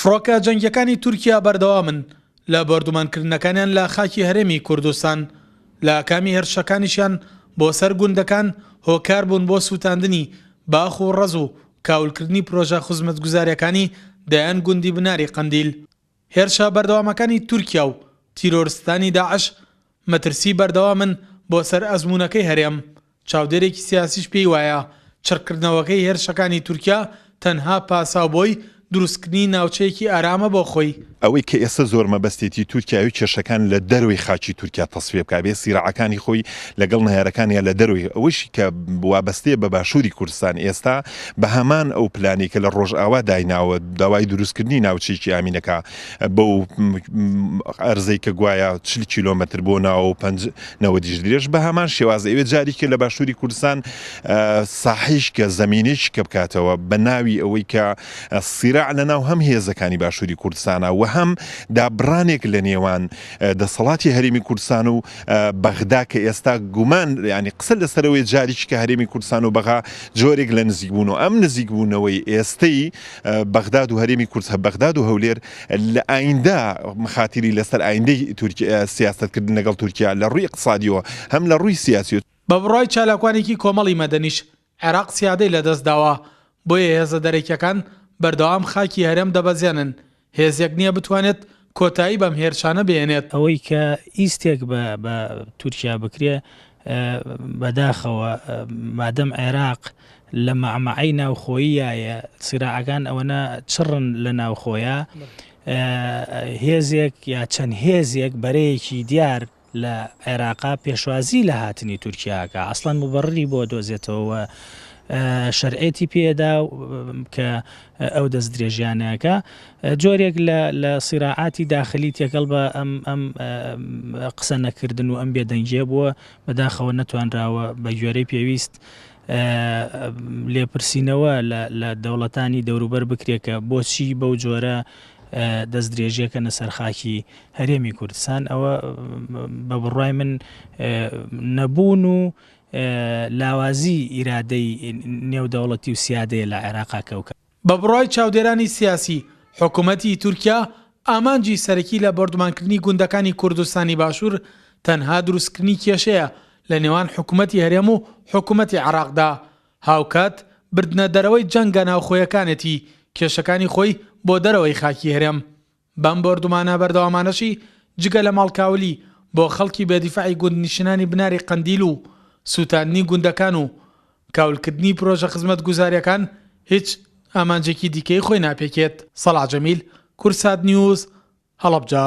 فڕۆکە جەنگیەکانی تورکیا بەردەوامن لە بەردومانکردنەکانیان لە خاکی هەرێمی کوردستان. لە کامی هێرشەکانیشیان بۆ سەر گوندەکان هۆکار بوون بۆ سووتاندنی باخ و ڕەز و کاولکردنی پرۆژە خزمەتگوزاریەکانی دەیان گوندی بناری قەندیل. هێرشە بەردەوامەکانی تورکیا و تیرۆریستانی داعش مەترسی بەردەوامن بۆ سەر ئەزموونەکەی هەرێم. چاودێرێکی سیاسیش پێی وایە چڕکردنەوەکەی هێرشەکانی تورکیا تەنها پاساوبۆی دروستکردنی ناوچەیەکی ئارامە بۆ خۆی. ئەوەی کە ئێستا زۆر مەبەستێتی تورکیا و کێشەکان لە دەروی خاچی تورکیا تەسفێ بکات بێ سیراعەکانی خۆی لەگەڵ نهێرەکانیان لە دەروی ئەوەشی کە وابەستەیە بە باشووری کوردستان ئێستا بە هەمان ئەو پلانی کە لە ڕۆژئاوا دایناوە داوای دروستکردنی ناوچەیەکی ئامینەکە بەو ئەرزەی کە گوایە 40 کیلۆمەتر بۆ ناوە 90 درێژ بە هەمان شێوازە ئەوێ جاریکە لە باشووری کوردستان ساحیش کە زەمینێکی کە بکاتەوە بە ناوی ئەوەی کە سیراع لە ناو هەم هێزەکانی باشووری کوردستانە و هەم دابڕانێک لە نێوان دەسەڵاتی هەرێمی کوردستان و بەغدا کە ئێستا گومان ینی قسە لەسەرەوەی جاریش کە هەرێمی کوردستان و بەغا جۆرێک لە نزیکبوون و ئەم نزیکبوونەوەی ئێستەی بەغداد و هەرێمی کوردستان بەغداد و هەولێر لە ئایندا مخاتیری لەسەر ئایندەی سیاستکردن لەگەڵ تورکیا لە ڕووی اقتصادیەوە هەم لە ڕووی سیاسی. بە بڕای چالاکوانێکی کۆمەڵی مەدەنیش عێراق سیادەی لەدەستداوە بۆیە هێزە دەرەکیەکان بەردەوام خاکی هەرێم دەبەزێنن. هێزێک نییە بتوانێت کۆتایی بەم هێرشانە بێنێت. ئەوەی کە ئیستێک بە تورکیا بکرێ بەداخەوە مادەم عێراق لە مەعمەعەی ناوخۆییایە سیراعەکان ئەوەنە چڕن لە ناوخۆیە هێزێک یا چەند هێزێک بەرەیەکی دیار لە عێراقا پێشوازی لە هاتنی تورکیاکە ئەسڵەن مبەڕری بۆ دۆزێتەوە شەرعێتی پێدا کە ئەو دەست درێژیانەکە جۆرێک لە سیراعاتی داخلی تێکەڵ بە ئەم قسە نەکردن و ئەم بێدەنگیە بووە بەداخەوە نەتوانراوە بە گوێرەی پێویست لێپرسینەوە لە دەوڵەتانی دەوروبەر بکرێکە بۆچی بەو جۆرە دەست درێژیەکەنە سەر خاکی هەرێمی کوردستان. ئەوە بە بڕای من نەبوون و لاوازی ئیرادەی نێودەوڵەتی و سیادەیە لە عێراقا کەوکە. بە بڕای چاودێرانی سیاسی حکوومەتی تورکیا ئامانجی سەرەکی لە بەردومانکردنی گوندەکانی کوردستانی باشوور تەنها دروستکردنی کێشەیە لە نێوان حکوومەتی هەرێم و حکوومەتی عێراقدا هاوکات بردنە دەرەوەی جەنگە ناوخۆیەکانێتی کێشەکانی خۆی بۆ دەرەوەی خاکی هەرێم. بەم بەردومانە بەردەوامانەشی جگە لە ماڵکاولی بۆ خەڵکی بێدیفاعی گوندنشینانی بناری قەندیل و سووتاندنی گوندەکان و کاولکردنی پرۆژە خزمەتگوزاریەکان هیچ ئامانجێکی دیکەی خۆی ناپێکێت. سەڵاح جەمیل، کورسات نیوز، هەڵەبجە.